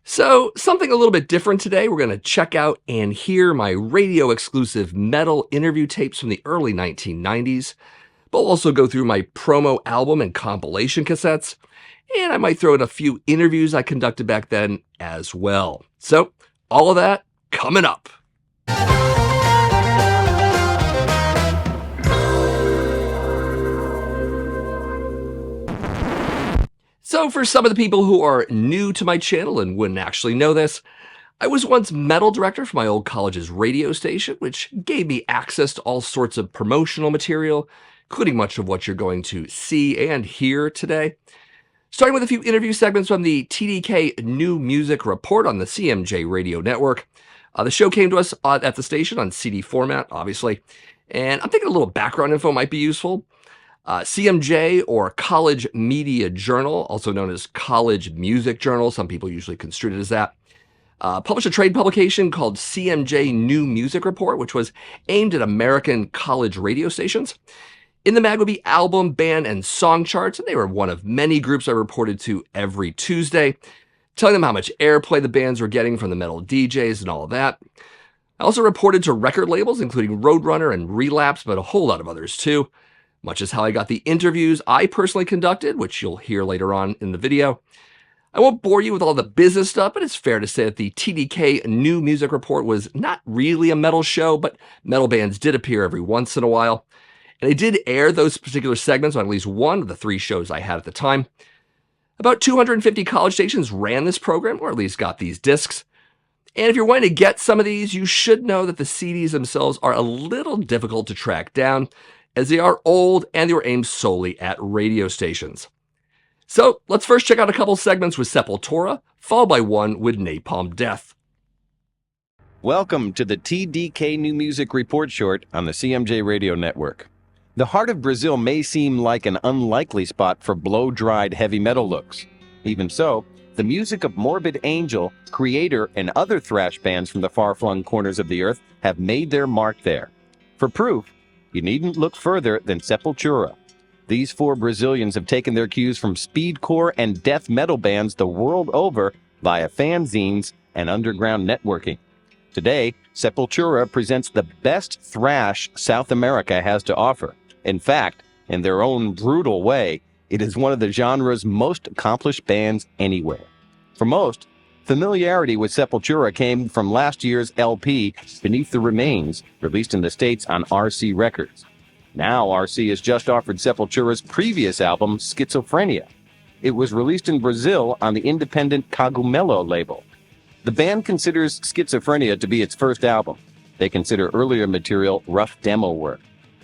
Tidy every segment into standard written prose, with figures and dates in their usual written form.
So, something a little bit different today. We're going to check out and hear my radio exclusive metal interview tapes from the early 1990s. But we'll also go through my promo album and compilation cassettes. And I might throw in a few interviews I conducted back then as well. So, all of that coming up. So for some of the people who are new to my channel and wouldn't actually know this, I was once metal director for my old college's radio station, which gave me access to all sorts of promotional material, including much of what you're going to see and hear today. Starting with a few interview segments from the TDK New Music Report on the CMJ radio network. The show came to us at the station on CD format, obviously, and I'm thinking a little background info might be useful. CMJ, or College Media Journal, also known as College Music Journal, some people usually construe it as that, published a trade publication called CMJ New Music Report, which was aimed at American college radio stations. In the mag would be album, band, and song charts, and they were one of many groups I reported to every Tuesday, telling them how much airplay the bands were getting from the metal DJs and all of that. I also reported to record labels, including Roadrunner and Relapse, but a whole lot of others too. Much as how I got the interviews I personally conducted, which you'll hear later on in the video. I won't bore you with all the business stuff, but it's fair to say that the TDK New Music Report was not really a metal show, but metal bands did appear every once in a while. And I did air those particular segments on at least one of the 3 shows I had at the time. About 250 college stations ran this program, or at least got these discs. And if you're wanting to get some of these, you should know that the CDs themselves are a little difficult to track down, as they are old and they were aimed solely at radio stations. So let's first check out a couple segments with Sepultura, followed by one with Napalm Death. Welcome to the TDK New Music Report short on the CMJ Radio Network. The heart of Brazil may seem like an unlikely spot for blow-dried heavy metal looks. Even so, the music of Morbid Angel, Creator, and other thrash bands from the far-flung corners of the earth have made their mark there. For proof, you needn't look further than Sepultura. These 4 Brazilians have taken their cues from speedcore and death metal bands the world over via fanzines and underground networking. Today, Sepultura presents the best thrash South America has to offer. In fact, in their own brutal way, it is one of the genre's most accomplished bands anywhere. For most, familiarity with Sepultura came from last year's LP, Beneath the Remains, released in the States on RC Records. Now RC has just offered Sepultura's previous album, Schizophrenia. It was released in Brazil on the independent Cogumelo label. The band considers Schizophrenia to be its first album. They consider earlier material rough demo work.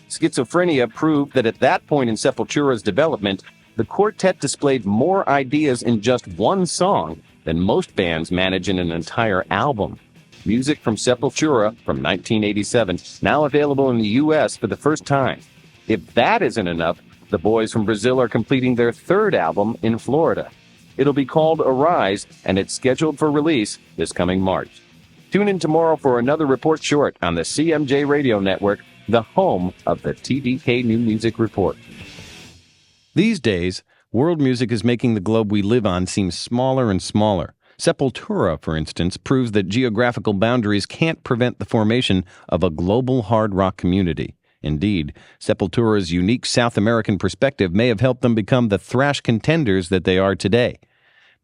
Schizophrenia proved that at that point in Sepultura's development, the quartet displayed more ideas in just one song than most bands manage in an entire album. Music from Sepultura from 1987, now available in the U.S. for the first time. If that isn't enough, the boys from Brazil are completing their 3rd album in Florida. It'll be called Arise, and it's scheduled for release this coming March. Tune in tomorrow for another report short on the CMJ Radio Network, the home of the TDK New Music Report. These days, world music is making the globe we live on seem smaller and smaller. Sepultura, for instance, proves that geographical boundaries can't prevent the formation of a global hard rock community. Indeed, Sepultura's unique South American perspective may have helped them become the thrash contenders that they are today.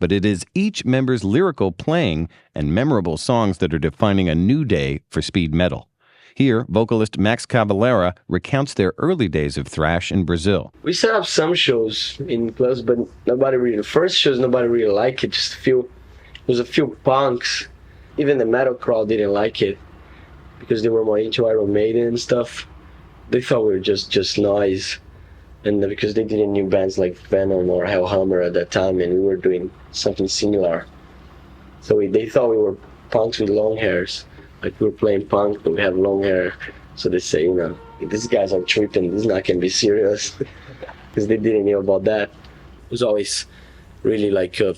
But it is each member's lyrical playing and memorable songs that are defining a new day for speed metal. Here, vocalist Max Cavalera recounts their early days of thrash in Brazil. We set up some shows in clubs, but the first shows, nobody really liked it. There's a few punks. Even the metal crowd didn't like it because they were more into Iron Maiden and stuff. They thought we were just noise. And because they didn't know bands like Venom or Hellhammer at that time, and we were doing something similar. So they thought we were punks with long hairs. Like we were playing punk, but we have long hair. So they say, these guys are tripping, this is not gonna be serious. Because they didn't know about that. It was always really like a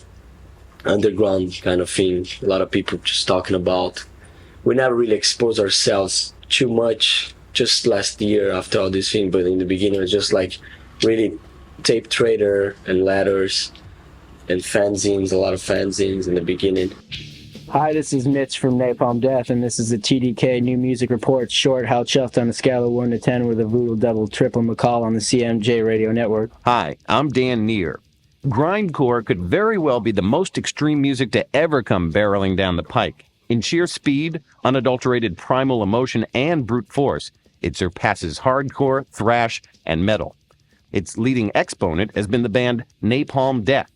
underground kind of thing. A lot of people just talking about. We never really exposed ourselves too much just last year after all this thing, but in the beginning it was just like really tape trader and letters and fanzines, a lot of fanzines in the beginning. Hi, this is Mitch from Napalm Death, and this is the TDK New Music Report short, How Chuffed on a scale of 1 to 10 with a Voodoo Double Triple McCall on the CMJ Radio Network. Hi, I'm Dan Neer. Grindcore could very well be the most extreme music to ever come barreling down the pike. In sheer speed, unadulterated primal emotion, and brute force, it surpasses hardcore, thrash, and metal. Its leading exponent has been the band Napalm Death.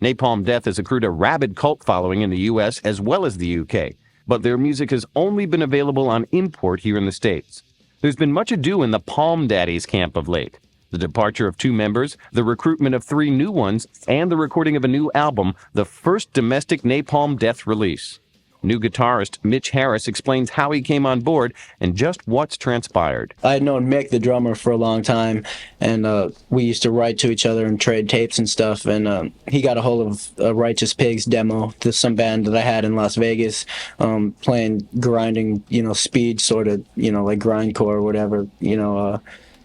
Napalm Death has accrued a rabid cult following in the U.S. as well as the U.K., but their music has only been available on import here in the States. There's been much ado in the Palm Daddies camp of late. The departure of 2 members, the recruitment of 3 new ones, and the recording of a new album, the first domestic Napalm Death release. New guitarist Mitch Harris explains how he came on board and just what's transpired. I had known Mick, the drummer, for a long time, and we used to write to each other and trade tapes and stuff, and he got a hold of a Righteous Pigs demo to some band that I had in Las Vegas, playing grinding, speed, sort of, like grindcore or whatever,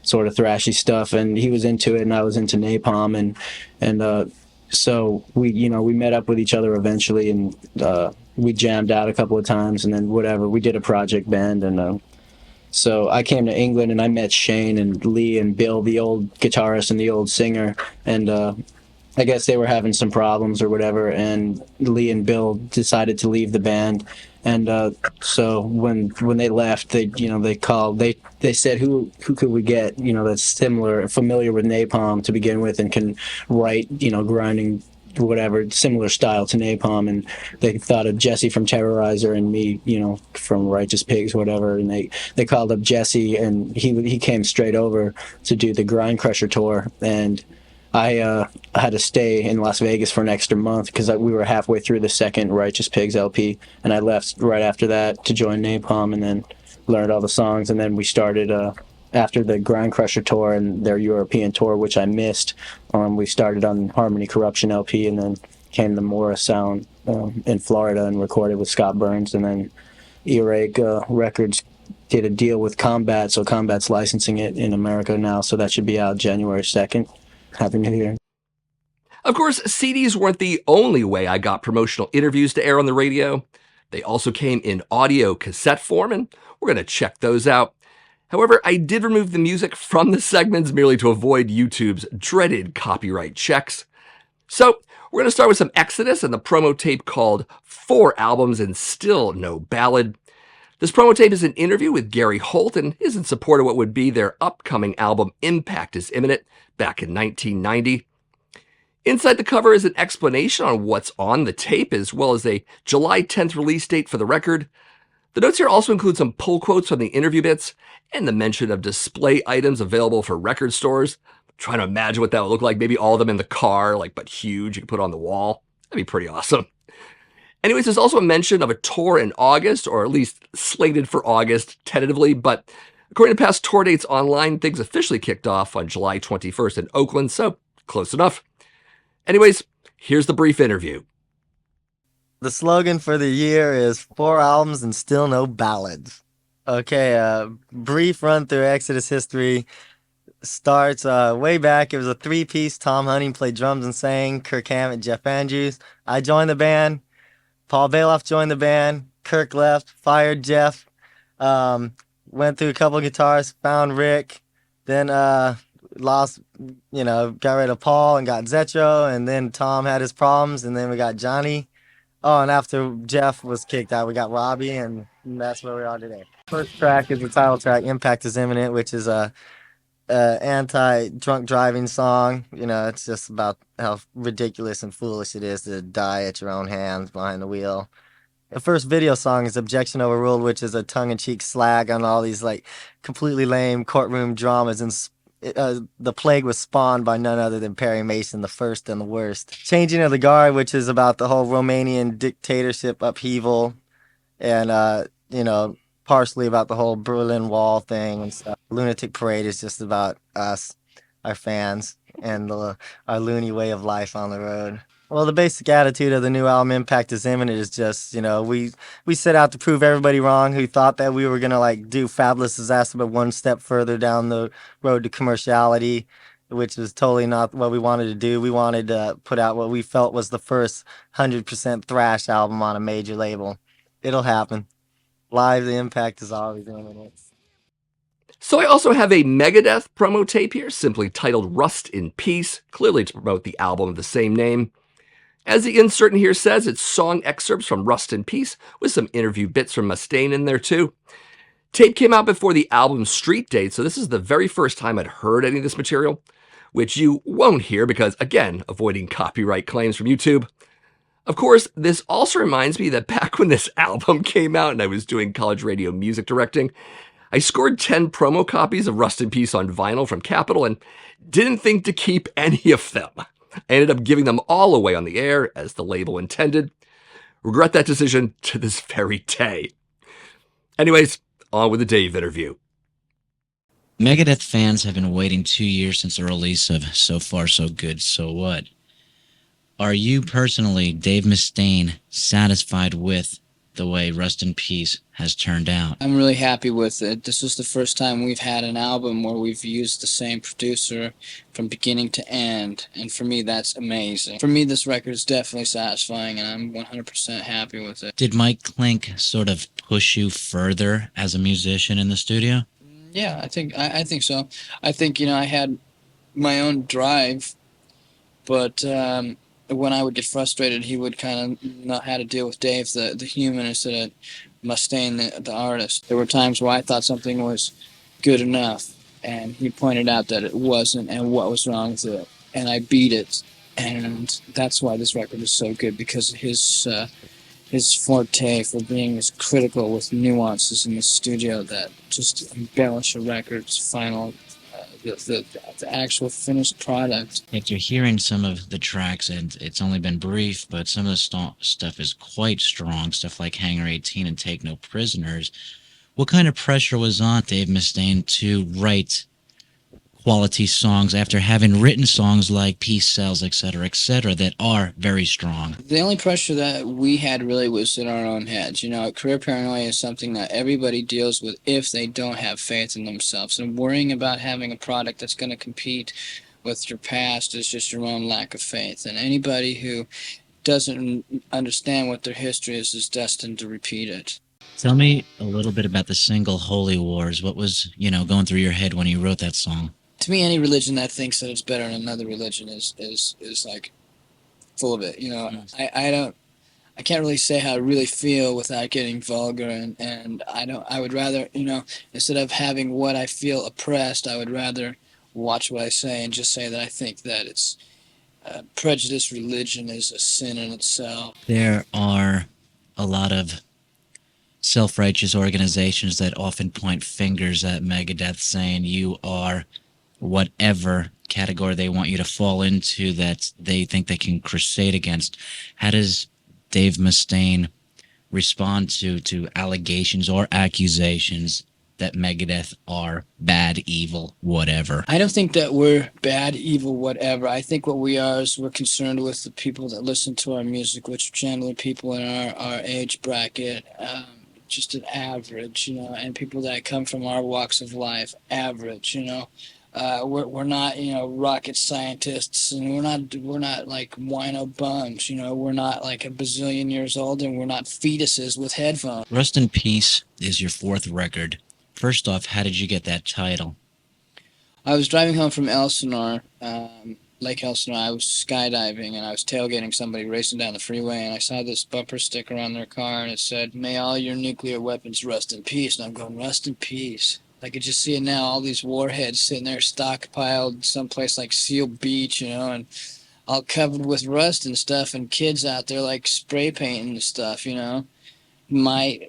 sort of thrashy stuff, and he was into it, and I was into Napalm, and so we met up with each other eventually, and we jammed out a couple of times, and then we did a project band, and so I came to England, and I met Shane and Lee and Bill, the old guitarist and the old singer, and I guess they were having some problems or whatever, and Lee and Bill decided to leave the band. And so when they left, they called. They said, who could we get, that's familiar with Napalm to begin with, and can write, grinding, whatever, similar style to Napalm. And they thought of Jesse from Terrorizer and me, from Righteous Pigs, whatever. And they called up Jesse, and he came straight over to do the Grind Crusher tour. And I had to stay in Las Vegas for an extra month because we were halfway through the second Righteous Pigs LP, and I left right after that to join Napalm, and then learned all the songs, and then we started after the Grind Crusher tour and their European tour, which I missed. We started on Harmony Corruption LP, and then came to Mora Sound in Florida and recorded with Scott Burns, and then Earache Records did a deal with Combat, so Combat's licensing it in America now, so that should be out January 2nd. Happy New Year. Of course, CDs weren't the only way I got promotional interviews to air on the radio. They also came in audio cassette form, and we're going to check those out. However, I did remove the music from the segments merely to avoid YouTube's dreaded copyright checks. So, we're going to start with some Exodus and the promo tape called 4 Albums and Still No Ballad. This promo tape is an interview with Gary Holt and is in support of what would be their upcoming album Impact is Imminent back in 1990. Inside the cover is an explanation on what's on the tape, as well as a July 10th release date for the record. The notes here also include some pull quotes from the interview bits and the mention of display items available for record stores. I'm trying to imagine what that would look like. Maybe all of them in the car, but huge, you could put on the wall. That'd be pretty awesome. Anyways, there's also a mention of a tour in August, or at least slated for August tentatively, but according to past tour dates online, things officially kicked off on July 21st in Oakland, so close enough. Anyways, here's the brief interview. The slogan for the year is 4 albums and still no ballads. Okay, brief run through Exodus history. Starts way back. It was a 3-piece. Tom Hunting played drums and sang. Kirk Hammett, Jeff Andrews. I joined the band. Paul Bailoff joined the band. Kirk left, fired Jeff. Went through a couple of guitars, found Rick. Then lost, got rid of Paul and got Zetro. And then Tom had his problems. And then we got Johnny. Oh, and after Jeff was kicked out, we got Robbie. And that's where we are today. First track is the title track, Impact is Imminent, which is a anti-drunk driving song. It's just about how ridiculous and foolish it is to die at your own hands behind the wheel. The first video song is Objection Overruled, which is a tongue-in-cheek slag on all these completely lame courtroom dramas. And the plague was spawned by none other than Perry Mason, the first and the worst. Changing of the Guard, which is about the whole Romanian dictatorship upheaval, and partially about the whole Berlin Wall thing and stuff. Lunatic Parade is just about us, our fans, and our loony way of life on the road. Well, the basic attitude of the new album Impact is Imminent is just, we set out to prove everybody wrong who thought that we were going to do Fabulous Disaster but one step further down the road to commerciality. which was totally not what we wanted to do. We wanted to put out what we felt was the first 100% thrash album on a major label. It'll happen. Live, the impact is always imminent. So I also have a Megadeth promo tape here, simply titled Rust in Peace, clearly to promote the album of the same name. As the insert in here says, it's song excerpts from Rust in Peace, with some interview bits from Mustaine in there too. Tape came out before the album's street date, so this is the very first time I'd heard any of this material, which you won't hear because, again, avoiding copyright claims from YouTube. Of course, this also reminds me that back when this album came out and I was doing college radio music directing, I scored 10 promo copies of Rust in Peace on vinyl from Capitol and didn't think to keep any of them. I ended up giving them all away on the air, as the label intended. Regret that decision to this very day. Anyways, on with the Dave interview. Megadeth fans have been waiting 2 years since the release of So Far So Good, So What? Are you personally, Dave Mustaine, satisfied with the way Rust in Peace has turned out? I'm really happy with it. This was the first time we've had an album where we've used the same producer from beginning to end, and for me that's amazing. For me this record is definitely satisfying and I'm 100% happy with it. Did Mike Klink sort of push you further as a musician in the studio? Yeah, I think so. I think, I had my own drive, but when I would get frustrated, he would kind of know how to deal with Dave, the human, instead of Mustaine, the artist. There were times where I thought something was good enough, and he pointed out that it wasn't and what was wrong with it, and I beat it. And that's why this record is so good, because of his forte for being as critical with nuances in the studio that just embellish a record's final, the actual finished product. After hearing some of the tracks, and it's only been brief, but some of the stuff is quite strong, stuff like Hangar 18 and Take No Prisoners. What kind of pressure was on Dave Mustaine to write quality songs after having written songs like Peace Sells, etc., that are very strong? The only pressure that we had really was in our own heads. Career paranoia is something that everybody deals with if they don't have faith in themselves. And worrying about having a product that's going to compete with your past is just your own lack of faith. And anybody who doesn't understand what their history is destined to repeat it. Tell me a little bit about the single Holy Wars. What was, going through your head when you wrote that song? To me, any religion that thinks that it's better than another religion is like full of it. I can't really say how I really feel without getting vulgar, and I would rather, instead of having what I feel oppressed, I would rather watch what I say and just say that I think that it's prejudiced religion is a sin in itself. There are a lot of self-righteous organizations that often point fingers at Megadeth, saying you are whatever category they want you to fall into that they think they can crusade against. How does Dave Mustaine respond to allegations or accusations that Megadeth are bad, evil, whatever? I don't think that we're bad, evil, whatever. I think what we are is we're concerned with the people that listen to our music, which are generally people in our age bracket, just an average, and people that come from our walks of life, average, We're not, rocket scientists, and we're not like wino bums, we're not like a bazillion years old, and we're not fetuses with headphones. Rust in Peace is your fourth record. First off, how did you get that title? I was driving home from Elsinore, Lake Elsinore. I was skydiving, and I was tailgating somebody racing down the freeway, and I saw this bumper sticker on their car, and it said, "May all your nuclear weapons rust in peace." And I'm going, rust in peace. I could just see it now, all these warheads sitting there stockpiled someplace like Seal Beach, and all covered with rust and stuff, and kids out there like spray painting and stuff, My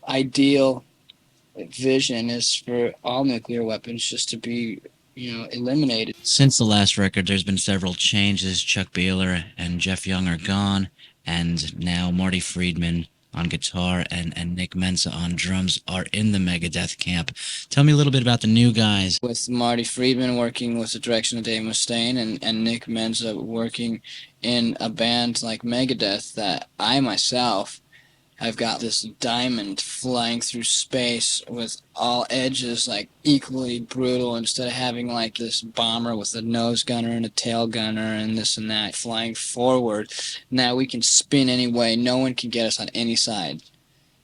ideal vision is for all nuclear weapons just to be, eliminated. Since the last record, there's been several changes. Chuck Beeler and Jeff Young are gone, and now Marty Friedman on guitar and Nick Menza on drums are in the Megadeth camp. Tell me a little bit about the new guys. With Marty Friedman working with the direction of Dave Mustaine and Nick Menza working in a band like Megadeth, that I myself I've got this diamond flying through space with all edges like equally brutal, instead of having like this bomber with a nose gunner and a tail gunner and this and that flying forward. Now we can spin any way. No one can get us on any side.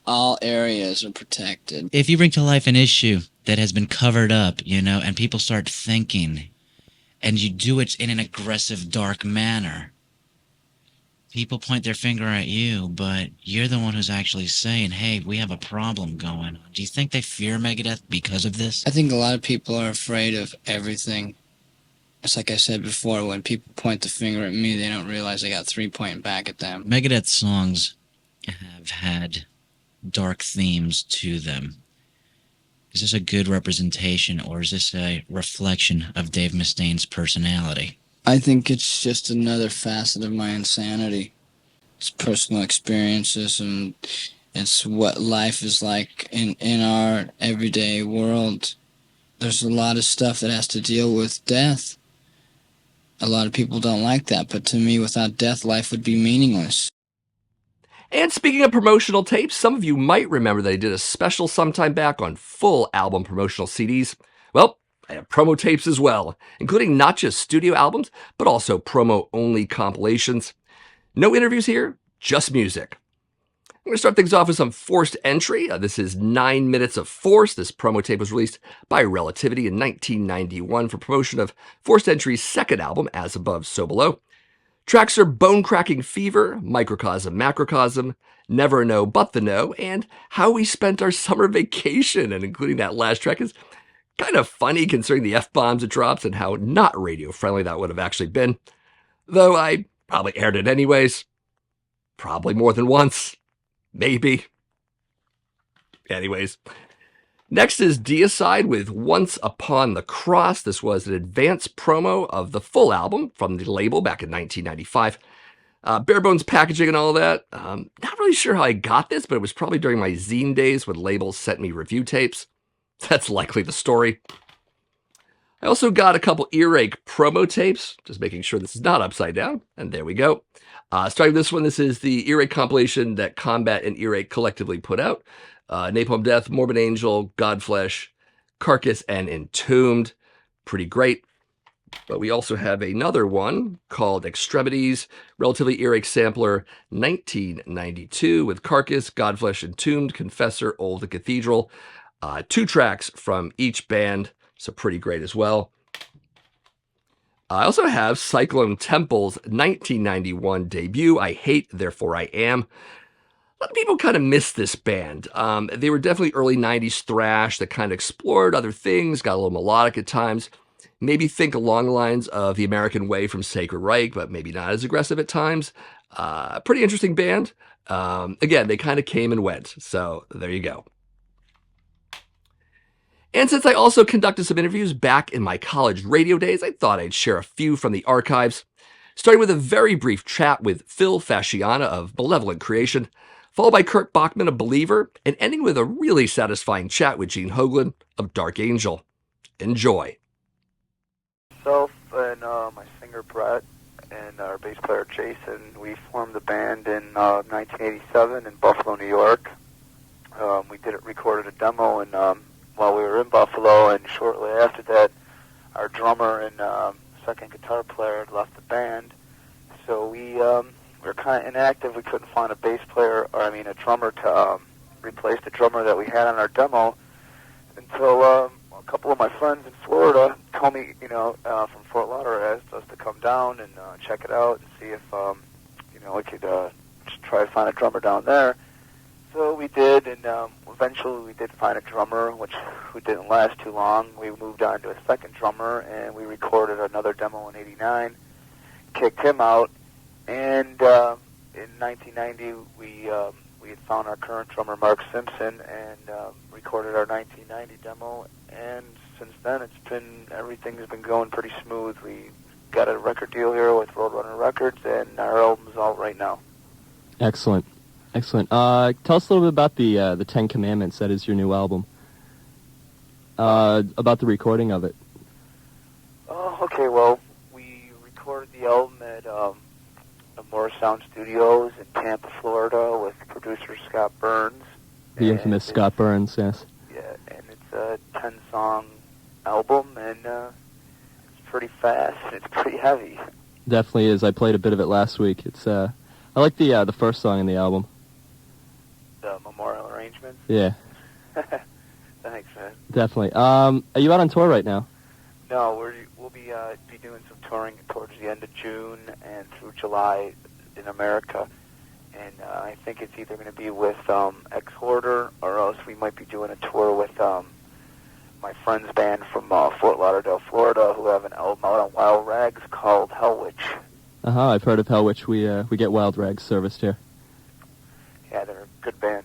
All areas are protected. If you bring to life an issue that has been covered up, and people start thinking, and you do it in an aggressive, dark manner, people point their finger at you, but you're the one who's actually saying, hey, we have a problem going on. Do you think they fear Megadeth because of this? I think a lot of people are afraid of everything. It's like I said before, when people point the finger at me, they don't realize I got three pointing back at them. Megadeth songs have had dark themes to them. Is this a good representation, or is this a reflection of Dave Mustaine's personality? I think it's just another facet of my insanity. It's personal experiences, and it's what life is like in our everyday world. There's a lot of stuff that has to deal with death. A lot of people don't like that, but to me, without death, life would be meaningless. And speaking of promotional tapes, some of you might remember that I did a special sometime back on full album promotional CDs. Well, I have promo tapes as well, including not just studio albums, but also promo-only compilations. No interviews here, just music. I'm going to start things off with some Forced Entry. This is 9 minutes of Force. This promo tape was released by Relativity in 1991 for promotion of Forced Entry's second album, As Above, So Below. Tracks are Bone Cracking Fever, Microcosm, Macrocosm, Never Know But the Know, and How We Spent Our Summer Vacation. And including that last track is kind of funny considering the F-bombs it drops and how not radio-friendly that would have actually been. Though I probably aired it anyways. Probably more than once. Maybe. Anyways. Next is Deicide with Once Upon the Cross. This was an advanced promo of the full album from the label back in 1995. Bare bones packaging and all that. Not really sure how I got this, but it was probably during my zine days when labels sent me review tapes. That's likely the story. I also got a couple Earache promo tapes, just making sure this is not upside down. And there we go. Starting with this one, this is the Earache compilation that Combat and Earache collectively put out. Napalm Death, Morbid Angel, Godflesh, Carcass, and Entombed. Pretty great. But we also have another one called Extremities, Relatively Earache Sampler 1992 with Carcass, Godflesh, Entombed, Confessor, Old the Cathedral. 2 tracks from each band, so pretty great as well. I also have Cyclone Temple's 1991 debut, I Hate, Therefore I Am. A lot of people kind of miss this band. They were definitely early 90s thrash that kind of explored other things, got a little melodic at times. Maybe think along the lines of The American Way from Sacred Reich, but maybe not as aggressive at times. Pretty interesting band. Again, they kind of came and went, so there you go. And since I also conducted some interviews back in my college radio days, I thought I'd share a few from the archives. Starting with a very brief chat with Phil Fasciana of Malevolent Creation, followed by Kurt Bachman of Believer, and ending with a really satisfying chat with Gene Hoglan of Dark Angel. Enjoy. Myself and my singer Brett and our bass player Jason, we formed the band in 1987 in Buffalo, New York. We recorded a demo while we were in Buffalo, and shortly after that, our drummer and second guitar player had left the band. So we were kind of inactive. We couldn't find a bass player, a drummer to replace the drummer that we had on our demo until a couple of my friends in Florida told me, from Fort Lauderdale, asked us to come down and check it out and see if, we could just try to find a drummer down there. So we did, and eventually we did find a drummer, which didn't last too long. We moved on to a second drummer, and we recorded another demo in '89, kicked him out, and in 1990 we had found our current drummer, Mark Simpson, and recorded our 1990 demo, and since then everything's been going pretty smooth. We got a record deal here with Roadrunner Records, and our album's out right now. Excellent. Excellent. Tell us a little bit about the Ten Commandments. That is your new album. About the recording of it. Okay. Well, we recorded the album at the Moore Sound Studios in Tampa, Florida, with producer Scott Burns. The infamous Scott Burns, yes. Yeah, and it's a 10-song album, and it's pretty fast, and it's pretty heavy. Definitely is. I played a bit of it last week. It's I like the first song in the album. The Memorial Arrangements. Yeah. Thanks, man. Definitely. Are you out on tour right now? No, we'll be doing some touring towards the end of June and through July in America, and I think it's either going to be with Exhorter, or else we might be doing a tour with my friend's band from Fort Lauderdale, Florida, who have an album out on Wild Rags called Hellwitch. I've heard of Hellwitch. We get Wild Rags serviced here. Yeah, they're a good band.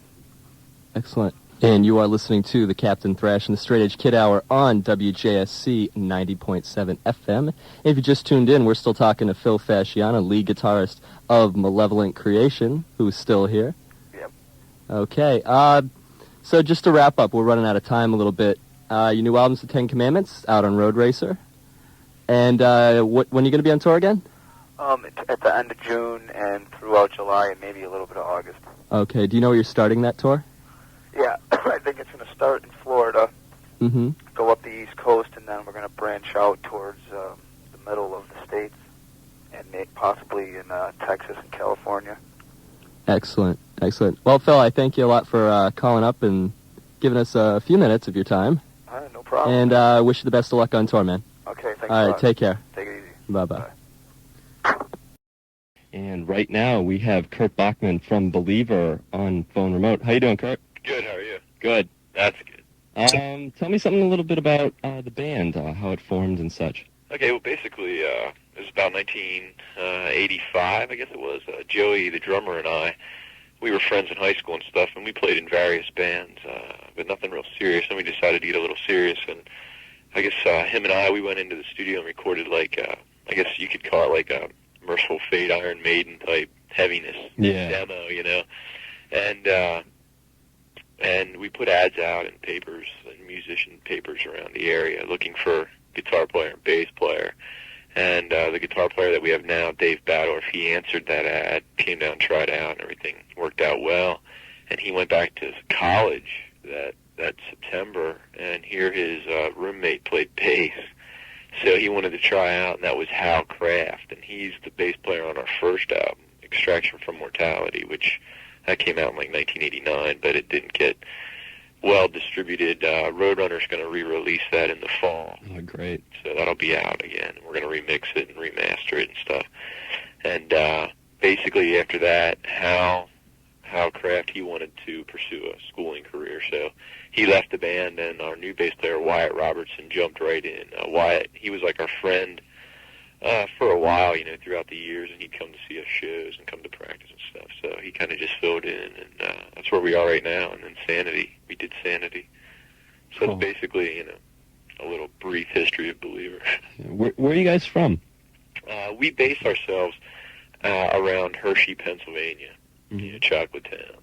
Excellent. And you are listening to the Captain Thrash and the Straight Edge Kid Hour on WJSC 90.7 FM. If you just tuned in, we're still talking to Phil Fasciano, lead guitarist of Malevolent Creation, who's still here. Yep. Okay. So just to wrap up, we're running out of time a little bit. Your new album's The Ten Commandments, out on Road Racer. And when are you going to be on tour again? At the end of June and throughout July and maybe a little bit of August. Okay. Do you know where you're starting that tour? Yeah, I think it's going to start in Florida, go up the East Coast, and then we're going to branch out towards the middle of the states, and possibly in Texas and California. Excellent, excellent. Well, Phil, I thank you a lot for calling up and giving us a few minutes of your time. No problem. And wish you the best of luck on tour, man. Okay, thanks. All right, take care. Take it easy. Bye-bye. And right now we have Kurt Bachman from Believer on phone remote. How you doing, Kurt? Good, how are you? Good. That's good. Tell me something a little bit about the band, how it formed and such. Okay, well, basically, it was about 1985, I guess it was. Joey, the drummer, and I, we were friends in high school and stuff, and we played in various bands, but nothing real serious, and we decided to get a little serious, and I guess him and I, we went into the studio and recorded, like, I guess you could call it like a Merciful Fate, Iron Maiden type heaviness demo, you know, and we put ads out in papers and musician papers around the area looking for guitar player and bass player. And the guitar player that we have now, Dave Badorf, he answered that ad, came down, tried out, and everything worked out well. And he went back to college that September, and here his roommate played bass. So he wanted to try out, and that was Hal Craft. And he's the bass player on our first album, Extraction from Mortality, which that came out in like 1989, but it didn't get well distributed. Roadrunner's going to re-release that in the fall. Oh, great. So that'll be out again. We're going to remix it and remaster it and stuff. And basically after that, Hal Craft, he wanted to pursue a schooling career, so he left the band, and our new bass player, Wyatt Robertson, jumped right in. Wyatt, he was like our friend for a while, you know, throughout the years, and he'd come to see us shows and come to practice and stuff. So he kind of just filled in, and that's where we are right now. And then Sanity, we did Sanity. So Cool. It's basically, you know, a little brief history of Believer. Where are you guys from? We base ourselves around Hershey, Pennsylvania, you know, Chocolate Town.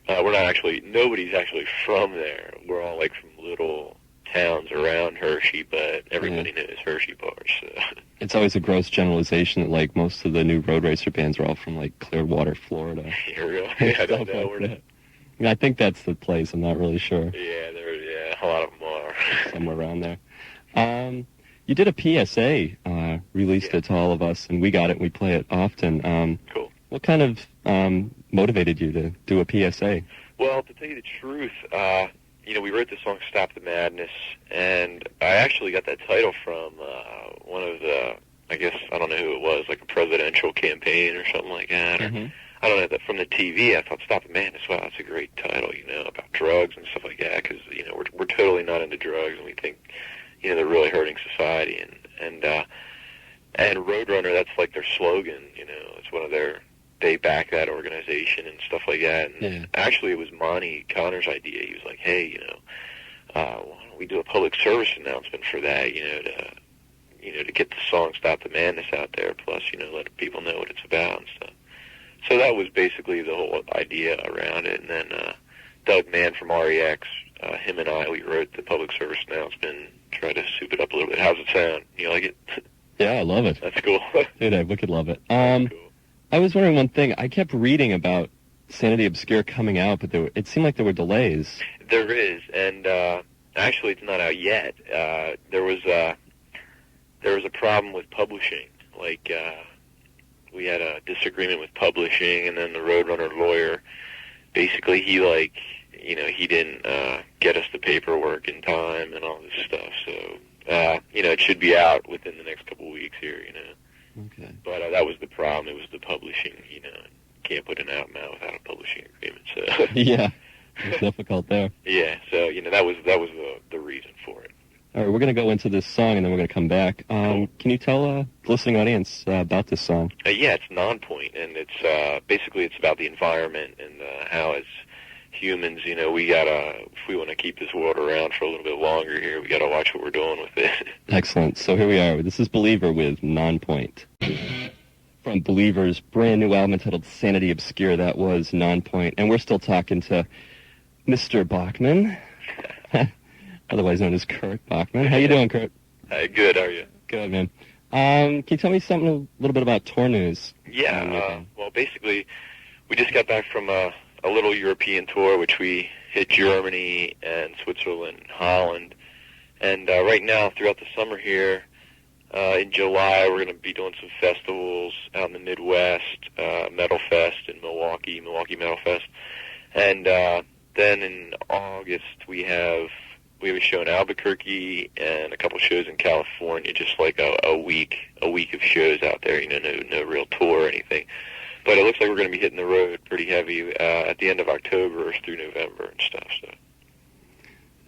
We're not actually, nobody's actually from there. We're all like from little towns around Hershey, but everybody knows Hershey bars. So. It's always a gross generalization that like most of the new road racer bands are all from like Clearwater, Florida. Really? I don't know where that. I think that's the place. I'm not really sure. Yeah, a lot of them are. Somewhere around there. You did a PSA, released it to all of us, and we got it. And we play it often. Cool. What kind of motivated you to do a PSA? Well, to tell you the truth, you know, we wrote the song "Stop the Madness," and I actually got that title from one of the, I guess, I don't know who it was, like a presidential campaign or something like that. Or, I don't know, that from the TV. I thought "Stop the Madness," wow, that's a great title, you know, about drugs and stuff like that, because, you know, we're totally not into drugs, and we think, you know, they're really hurting society, and Roadrunner, that's like their slogan, you know, it's one of their, they back that organization and stuff like that. And actually, it was Monty Connor's idea. He was like, "Hey, you know, why don't we do a public service announcement for that? You know, to get the song "Stop the Madness" out there. Plus, you know, let people know what it's about and stuff." So that was basically the whole idea around it. And then Doug Mann from REX, him and I, we wrote the public service announcement. Tried to soup it up a little bit. How's it sound? You like it? Yeah, I love it. That's cool. Dude, I wicked love it. That's cool. I was wondering one thing. I kept reading about Sanity Obscure coming out, but it seemed like there were delays. There is, and actually it's not out yet. There was a problem with publishing. Like, we had a disagreement with publishing, and then the Roadrunner lawyer, basically he didn't get us the paperwork in time and all this stuff. So, it should be out within the next couple of weeks here, Okay. But that was the problem. It was the publishing, can't put an album out without a publishing agreement. So Yeah, it's difficult there. yeah, so that was the reason for it. All right, we're going to go into this song, and then we're going to come back. Cool. Can you tell the listening audience about this song? Yeah, it's non-point, and it's basically it's about the environment and how as humans, we gotta, if we want to keep this world around for a little bit longer here, we gotta watch what we're doing with it. Excellent. So here we are. This is Believer with Non-Point. From Believer's brand new album entitled Sanity Obscure, that was Non-Point. And we're still talking to Mr. Bachman, otherwise known as Kurt Bachman. How you doing, Kurt? Good, how are you? Good, man. Can you tell me something a little bit about tour news? Yeah, well, basically, we just got back from a little European tour, which we hit Germany and Switzerland and Holland. And right now, throughout the summer here, in July, we're going to be doing some festivals out in the Midwest, Metal Fest in Milwaukee Metal Fest. And then in August, we have a show in Albuquerque and a couple shows in California, just like a week of shows out there, no real tour or anything. But it looks like we're going to be hitting the road pretty heavy at the end of October through November and stuff. So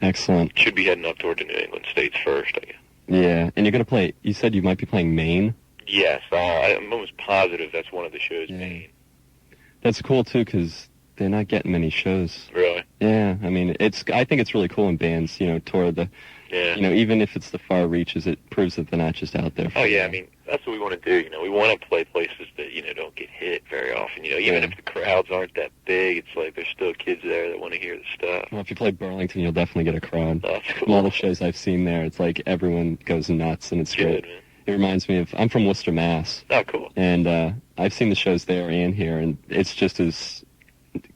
Excellent. should be heading up toward the New England states first, I guess. Yeah, and you're going to play, you said you might be playing Maine? Yes, I'm almost positive that's one of the shows, Maine. That's cool, too, because they're not getting many shows. Really? Yeah, I mean, I think it's really cool when bands, tour the, even if it's the far reaches, it proves that they're not just out there. Oh, yeah, I mean, that's what we want to do, we want to play places that, don't get hit very often, even if the crowds aren't that big, it's like there's still kids there that want to hear the stuff. Well, if you play Burlington, you'll definitely get a crowd. That's cool. From all the shows I've seen there, it's like everyone goes nuts, and it's great. Good, man. It reminds me of, I'm from Worcester, Mass. Oh, cool. And I've seen the shows there and here, and it's just as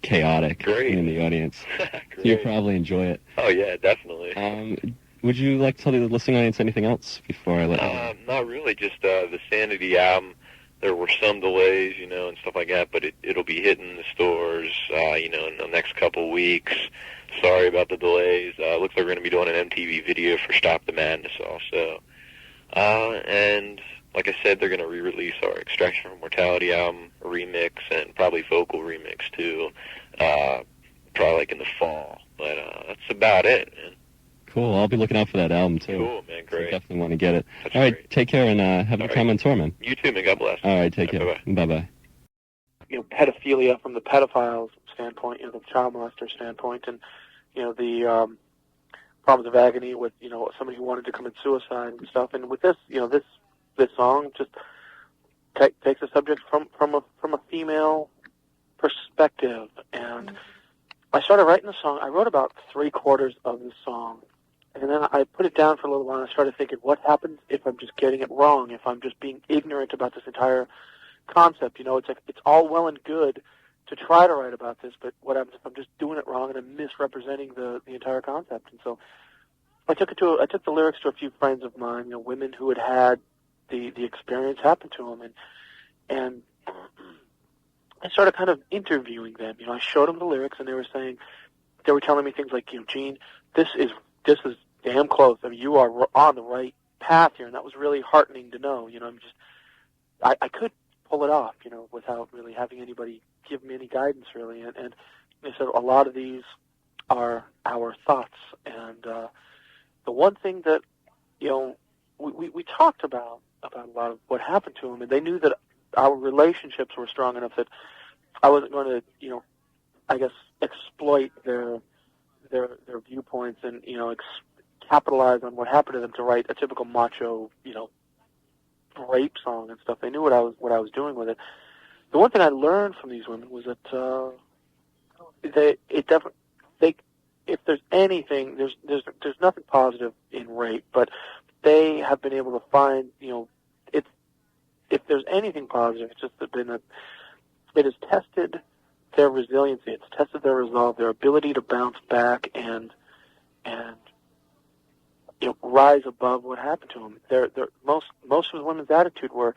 chaotic in the audience. Great. You'll probably enjoy it. Oh, yeah, definitely. Would you like to tell the listening audience anything else before I let you? Not really, just the Sanity album. There were some delays, and stuff like that, but it'll be hitting the stores, in the next couple weeks. Sorry about the delays. Looks like we're going to be doing an MTV video for Stop the Madness also. And like I said, they're going to re-release our Extraction from Mortality album remix and probably vocal remix too, probably like in the fall. But that's about it, man. Cool. I'll be looking out for that album too. Cool, man. Great. So I definitely want to get it. That's all right. great. Take care and have a good time on tour, man. You too, man. God bless. All right. Take care. Bye-bye. Bye-bye. Pedophilia from the pedophile's standpoint, the child molester standpoint, and, the problems of agony with, somebody who wanted to commit suicide and stuff. And with this, this song just takes the subject from a female perspective. And I started writing the song. I wrote about 3/4 of the song. And then I put it down for a little while and I started thinking, what happens if I'm just getting it wrong, if I'm just being ignorant about this entire concept? It's like, it's all well and good to try to write about this, but what happens if I'm just doing it wrong and I'm misrepresenting the entire concept? And so I took the lyrics to a few friends of mine, women who had the experience happen to them, and I started kind of interviewing them. I showed them the lyrics, and they were telling me things like, Gene, this is damn close. I mean, you are on the right path here, and that was really heartening to know. I could pull it off, without really having anybody give me any guidance, really. And they said a lot of these are our thoughts, and the one thing that we talked about a lot of what happened to him, and they knew that our relationships were strong enough that I wasn't going to, I guess, exploit their viewpoints and capitalize on what happened to them to write a typical macho, rape song and stuff. They knew what I was doing with it. The one thing I learned from these women was that if there's anything, there's nothing positive in rape, but they have been able to find if there's anything positive, it's just been it has tested their resiliency. It's tested their resolve, their ability to bounce back and rise above what happened to them. Most of the women's attitude were,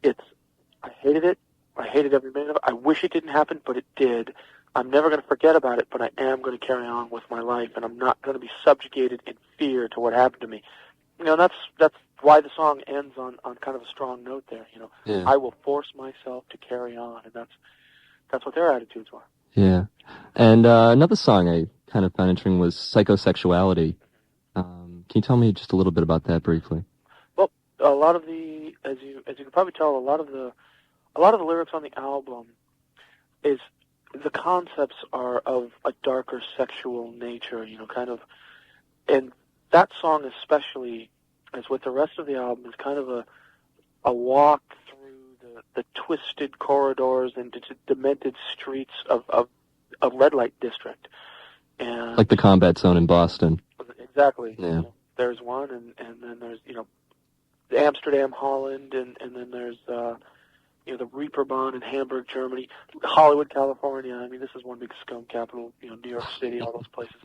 I hated it. I hated every minute of it. I wish it didn't happen, but it did. I'm never going to forget about it, but I am going to carry on with my life, and I'm not going to be subjugated in fear to what happened to me. That's why the song ends on kind of a strong note there. Yeah. I will force myself to carry on, and that's what their attitudes were. Yeah. And another song I kind of found interesting was Psychosexuality. Can you tell me just a little bit about that briefly? Well, a lot of the, as you can probably tell, a lot of the lyrics on the album is the concepts are of a darker sexual nature, kind of, and that song especially, as with the rest of the album, is kind of a walk through the twisted corridors and demented streets of a red light district, and Like the combat zone in Boston. exactly. Yeah. There's one, and then there's Amsterdam, Holland, and then there's the Reeperbahn in Hamburg, Germany, Hollywood, California. I mean, this is one big scum capital. New York City, all those places,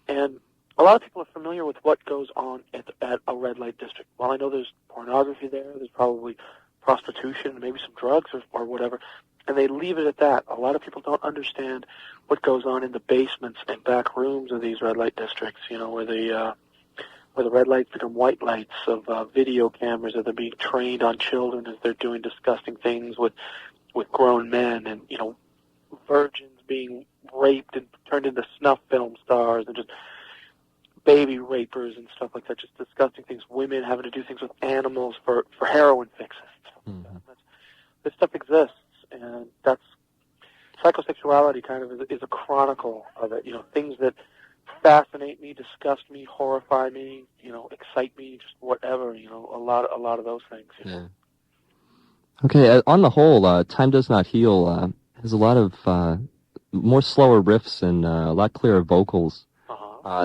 and a lot of people are familiar with what goes on at a red light district. Well, I know there's pornography there. There's probably prostitution, maybe some drugs or whatever, and they leave it at that. A lot of people don't understand what goes on in the basements and back rooms of these red light districts, where the red lights become white lights of video cameras, that they're being trained on children as they're doing disgusting things with grown men, and virgins being raped and turned into snuff film stars, and just baby rapers and stuff like that, just disgusting things. Women having to do things with animals for heroin fixes. Mm-hmm. This stuff exists, and that's psychosexuality. Kind of is a chronicle of it. Things that fascinate me, disgust me, horrify me, excite me, just whatever. A lot of those things. Yeah. Okay. On the whole, Time Does Not Heal has a lot of more slower riffs and a lot clearer vocals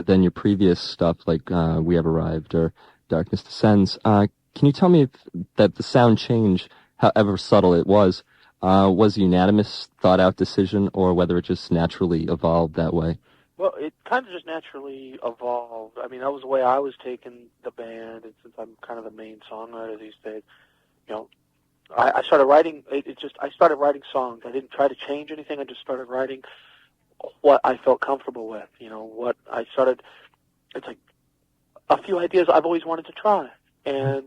than your previous stuff, like We Have Arrived or Darkness Descends. Can you tell me if that the sound change, however subtle it was a unanimous, thought-out decision, or whether it just naturally evolved that way? Well, it kind of just naturally evolved. I mean, that was the way I was taking the band, and since I'm kind of the main songwriter these days, I started writing. I started writing songs. I didn't try to change anything. I just started writing what I felt comfortable with. What I started. It's like a few ideas I've always wanted to try, and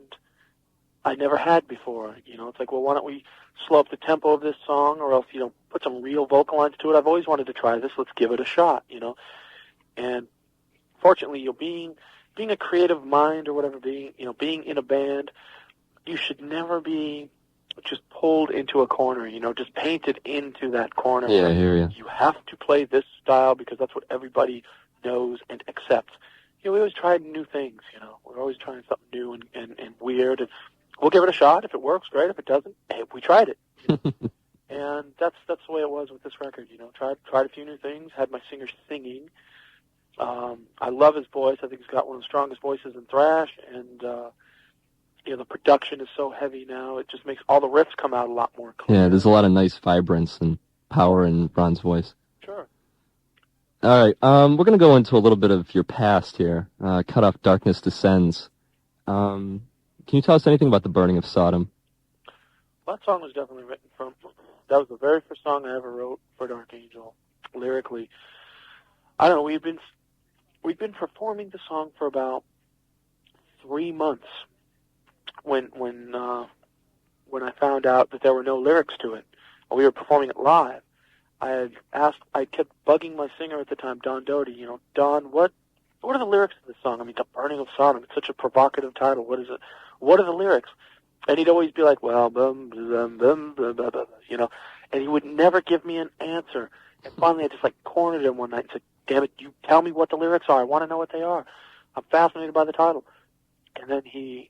I never had before. It's like, well, why don't we slow up the tempo of this song, or else put some real vocal lines to it. I've always wanted to try this. Let's give it a shot. And fortunately, being a creative mind or whatever, being in a band, you should never be just pulled into a corner, just painted into that corner. Yeah, I hear you. You have to play this style because that's what everybody knows and accepts. We always tried new things, We're always trying something new and weird, and we'll give it a shot. If it works, great. If it doesn't, hey, we tried it. And that's the way it was with this record, Tried a few new things, had my singer singing. I love his voice. I think he's got one of the strongest voices in thrash, and the production is so heavy now. It just makes all the riffs come out a lot more clear. Yeah, there's a lot of nice vibrance and power in Ron's voice. Sure. All right, we're going to go into a little bit of your past here. Cut off Darkness Descends. Can you tell us anything about the burning of Sodom? Well, that song was definitely written from... That was the very first song I ever wrote for Dark Angel, lyrically. I don't know, we'd been performing the song for about 3 months when I found out that there were no lyrics to it. We were performing it live. I kept bugging my singer at the time, Don Doty, Don, what are the lyrics to this song? I mean, The Burning of Sodom, it's such a provocative title. What is it? What are the lyrics? And he'd always be like, well, bum, bum, bum, bum, bum, bum, and he would never give me an answer. And finally I just cornered him one night and said, damn it, you tell me what the lyrics are. I want to know what they are. I'm fascinated by the title. And then he's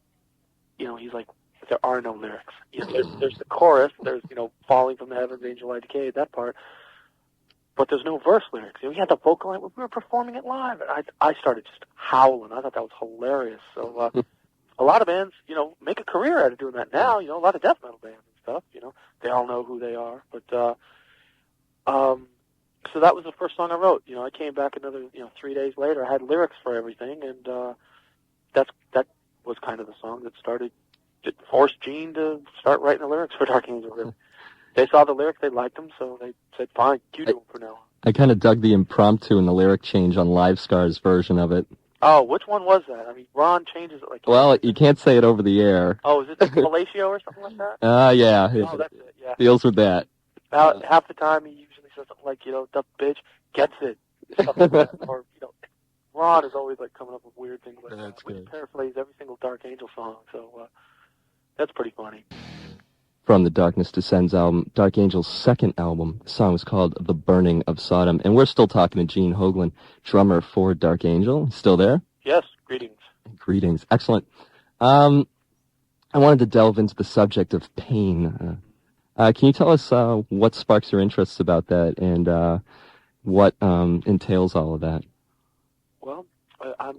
like, there are no lyrics. There's the chorus, there's, falling from the heavens, angel I decayed, that part. But there's no verse lyrics. We had the vocal line. We were performing it live. And I started just howling. I thought that was hilarious. So a lot of bands, make a career out of doing that now. A lot of death metal bands and stuff. They all know who they are. But so that was the first song I wrote. I came back another 3 days later. I had lyrics for everything, and that was kind of the song that forced Gene to start writing the lyrics for Dark Angel. Really. They saw the lyrics, they liked them, so they said, "Fine, you do them for now." I kind of dug the impromptu and the lyric change on Live Scar's version of it. Oh, which one was that? I mean, Ron changes it like... Well, you can't say it over the air. Oh, is it the Compilation or something like that? Yeah. Oh, that's it, yeah. Deals with that. About half the time he usually says something like, the bitch gets it. Or, Ron is always like coming up with weird things like that. We paraphrase every single Dark Angel song, so that's pretty funny. From the Darkness Descends album, Dark Angel's second album, the song was called The Burning of Sodom. And we're still talking to Gene Hoglan, drummer for Dark Angel. Still there? Yes, greetings. Greetings. Excellent. I wanted to delve into the subject of pain. Can you tell us what sparks your interests about that and what entails all of that? Well, I'm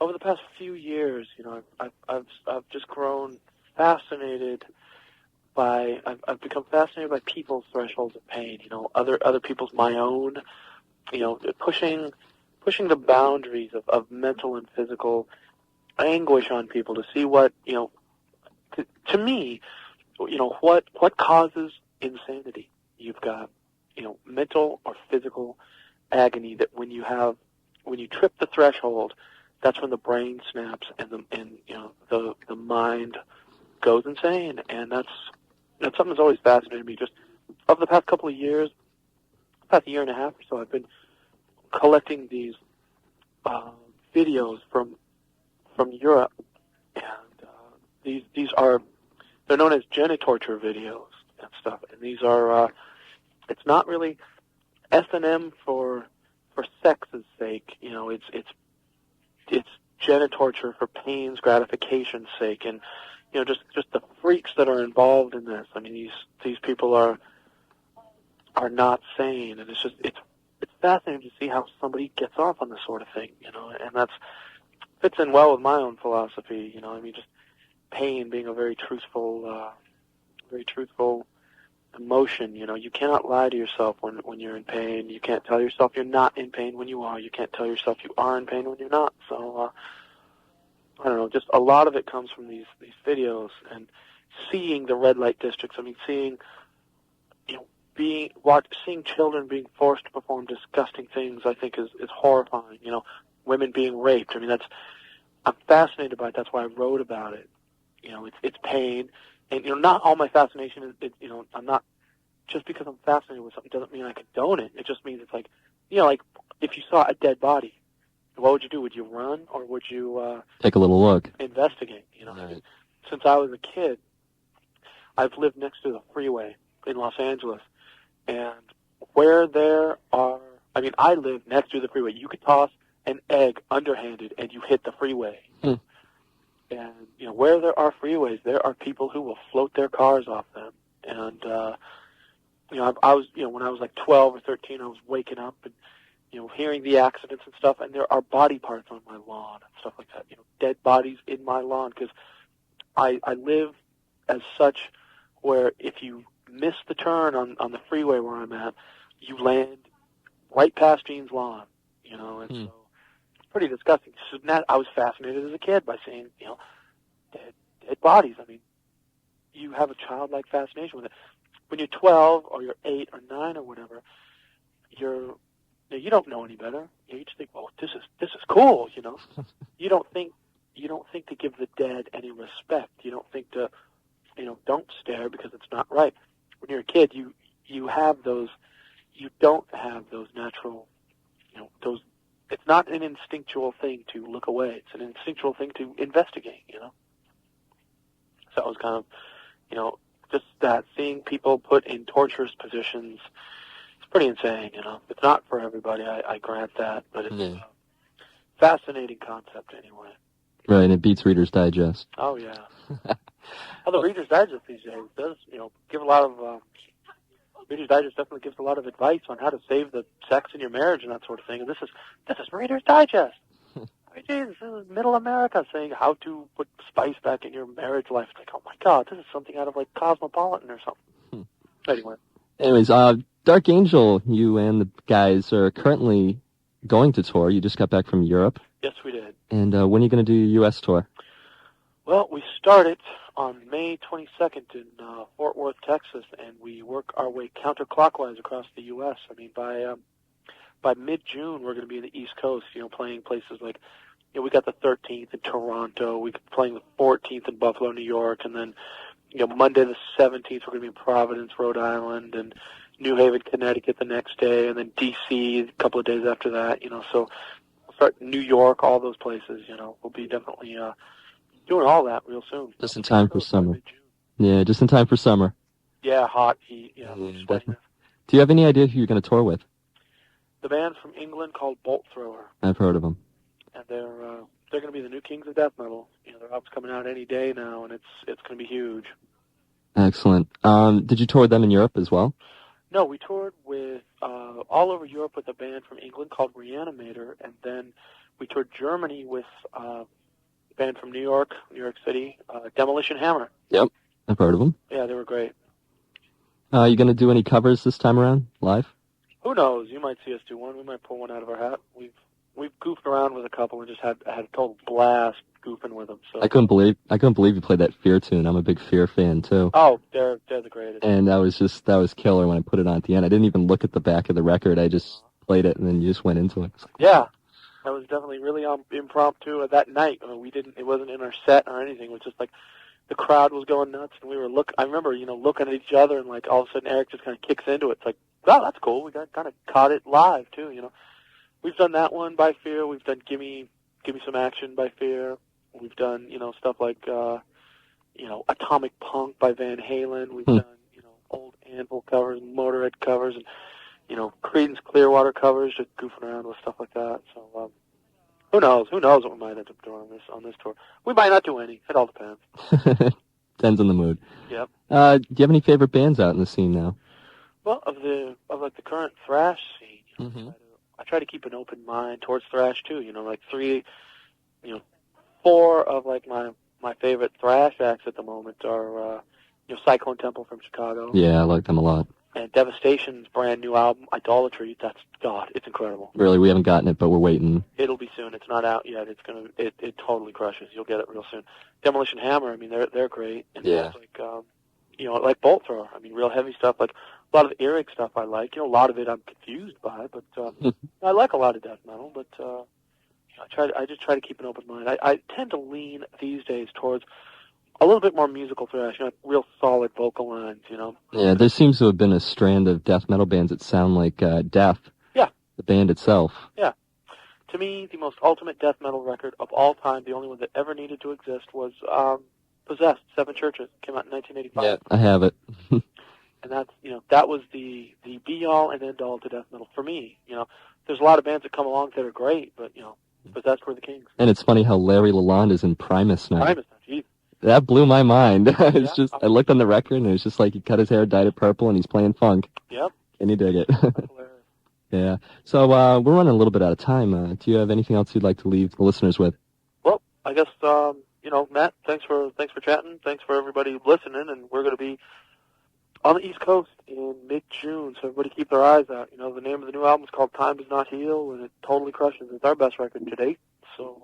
over the past few years, I've just grown fascinated by. I've become fascinated by people's thresholds of pain. Other people's, my own. Pushing the boundaries of mental and physical anguish on people to see what to me, what causes insanity. You've got mental or physical agony that when you trip the threshold, that's when the brain snaps and the mind goes insane, and that's something that's always fascinated me. Just over the past couple of years, past year and a half or so, I've been collecting these videos from Europe, and they're known as genitorture videos and stuff, and these are it's not really S&M for sex's sake. It's genitorture for pain's gratification's sake, and just the freaks that are involved in this. I mean, these people are not sane, and it's fascinating to see how somebody gets off on this sort of thing, and that's fits in well with my own philosophy. Just pain being a very truthful emotion. You cannot lie to yourself when you're in pain. You can't tell yourself you're not in pain when you are. You can't tell yourself you are in pain when you're not. So I don't know. Just a lot of it comes from these videos and seeing the red light districts. I mean, seeing seeing children being forced to perform disgusting things, I think is horrifying. Women being raped. I mean, I'm fascinated by it. That's why I wrote about it. It's pain, and not all my fascination is. I'm not just because I'm fascinated with something doesn't mean I condone it. It just means it's like, like if you saw a dead body, what would you do? Would you run, or would you take a little look, investigate? Right. Since I was a kid, I've lived next to the freeway in Los Angeles, and where there are, I live next to the freeway. You could toss an egg underhanded, and you hit the freeway. And where there are freeways, there are people who will float their cars off them. And I was, when I was like 12 or 13, I was waking up and hearing the accidents and stuff, and there are body parts on my lawn and stuff like that. Dead bodies in my lawn, because I live as such where if you miss the turn on the freeway where I'm at, you land right past Gene's lawn. And so it's pretty disgusting. So I was fascinated as a kid by seeing dead bodies. I mean, you have a childlike fascination with it. When you're 12 or you're 8 or 9 or whatever, you don't know any better. You just think, well, this is cool. You don't think to give the dead any respect. You don't think to don't stare because it's not right. When you're a kid, you have those. You don't have those natural. Those. It's not an instinctual thing to look away. It's an instinctual thing to investigate. So it was kind of, just that seeing people put in torturous positions. It's pretty insane. It's not for everybody. I grant that, but it's a fascinating concept anyway. Right, and it beats Reader's Digest. Oh yeah. The Reader's Digest these days does, give a lot of. Reader's Digest definitely gives a lot of advice on how to save the sex in your marriage and that sort of thing. And this is Reader's Digest. This is Middle America saying how to put spice back in your marriage life. It's like, oh my God, this is something out of like Cosmopolitan or something. Anyway. Anyways, Dark Angel, you and the guys are currently going to tour. You just got back from Europe. Yes, we did. And when are you going to do your U.S. tour? Well, we started on May 22nd in Fort Worth, Texas, and we work our way counterclockwise across the U.S. I mean, by mid-June, we're going to be in the East Coast, playing places like, we got the 13th in Toronto, we're playing the 14th in Buffalo, New York, and then, Monday the 17th, we're going to be in Providence, Rhode Island, and New Haven, Connecticut the next day, and then D.C. a couple of days after that, so we'll start in New York, all those places, we'll be definitely doing all that real soon. Just in time for summer. Yeah, just in time for summer. Yeah, hot heat, Definitely. Do you have any idea who you're going to tour with? The band from England called Bolt Thrower. I've heard of them. And they're going to be the new kings of death metal. Their album's coming out any day now, and it's going to be huge. Excellent. Did you tour with them in Europe as well? No, we toured with all over Europe with a band from England called Reanimator, and then we toured Germany with a band from New York City, Demolition Hammer. Yep, I've heard of them. Yeah, they were great. You going to do any covers this time around, live? Who knows? You might see us do one. We might pull one out of our hat. We've goofed around with a couple and just had a total blast goofing with them. So I couldn't believe you played that Fear tune. I'm a big Fear fan too. Oh, they're the greatest. And that was killer when I put it on at the end. I didn't even look at the back of the record. I just played it and then you just went into it. Yeah, that was definitely really impromptu that night. I mean, it wasn't in our set or anything. It was just like the crowd was going nuts, and we were I remember looking at each other, and like all of a sudden Eric just kind of kicks into it. It's like, wow, that's cool. We kind of caught it live too. We've done that one by Fear. We've done Gimme Some Action by Fear. We've done, stuff like, Atomic Punk by Van Halen. We've done, old Anvil covers, Motorhead covers, and, Creedence Clearwater covers, just goofing around with stuff like that. So, who knows? Who knows what we might end up doing on this tour? We might not do any. It all depends. Depends on the mood. Yep. Do you have any favorite bands out in the scene now? Well, of the current thrash scene, I try to keep an open mind towards thrash too. Like four of like my favorite thrash acts at the moment are Cyclone Temple from Chicago. Yeah, I like them a lot. And Devastation's brand new album, Idolatry. It's incredible. Really, we haven't gotten it, but we're waiting. It'll be soon. It's not out yet. It totally crushes. You'll get it real soon. Demolition Hammer. I mean, they're great. And yeah. Like Bolt Thrower. I mean, real heavy stuff. Like a lot of the Earache stuff I like. A lot of it I'm confused by, but I like a lot of death metal. But I just try to keep an open mind. I tend to lean these days towards a little bit more musical thrash, real solid vocal lines, Yeah, there seems to have been a strand of death metal bands that sound like Death. Yeah. The band itself. Yeah. To me, the most ultimate death metal record of all time, the only one that ever needed to exist, was Possessed, Seven Churches. Came out in 1985. Yeah, I have it. And that's, that was the be-all and end-all to death metal for me. There's a lot of bands that come along that are great, but, Possessed were the kings. And it's funny how Larry Lalonde is in Primus now. Primus, geez. That blew my mind. I looked on the record and it was just like he cut his hair, dyed it purple, and he's playing funk. Yep. Can you dig it? Yeah. So we're running a little bit out of time. Do you have anything else you'd like to leave the listeners with? Well, I guess Matt, thanks for chatting. Thanks for everybody listening, and we're going to be on the East Coast in mid-June, so everybody keep their eyes out. The name of the new album is called Time Does Not Heal, and it totally crushes. It's our best record to date, so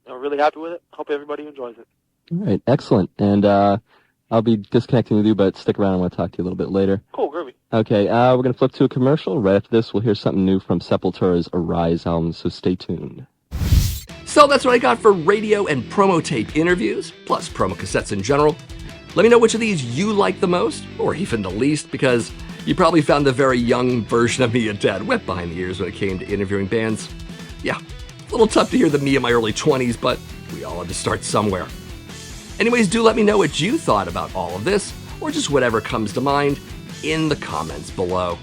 we're really happy with it. Hope everybody enjoys it. All right, excellent. And I'll be disconnecting with you, but stick around. I want to talk to you a little bit later. Cool, groovy. Okay, we're going to flip to a commercial. Right after this, we'll hear something new from Sepultura's Arise album, so stay tuned. So that's what I got for radio and promo tape interviews, plus promo cassettes in general. Let me know which of these you like the most, or even the least, because you probably found the very young version of me a tad wet behind the ears when it came to interviewing bands. Yeah, a little tough to hear the me in my early 20s, but we all had to start somewhere. Anyways, do let me know what you thought about all of this, or just whatever comes to mind, in the comments below.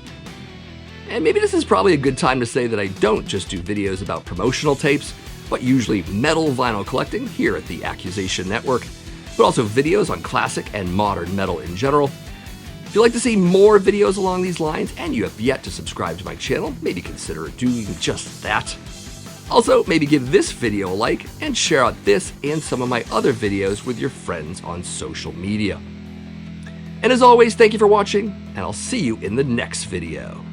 And maybe this is probably a good time to say that I don't just do videos about promotional tapes, but usually metal vinyl collecting here at the Accusation Network, but also videos on classic and modern metal in general. If you'd like to see more videos along these lines, and you have yet to subscribe to my channel, maybe consider doing just that. Also, maybe give this video a like and share out this and some of my other videos with your friends on social media. And as always, thank you for watching, and I'll see you in the next video.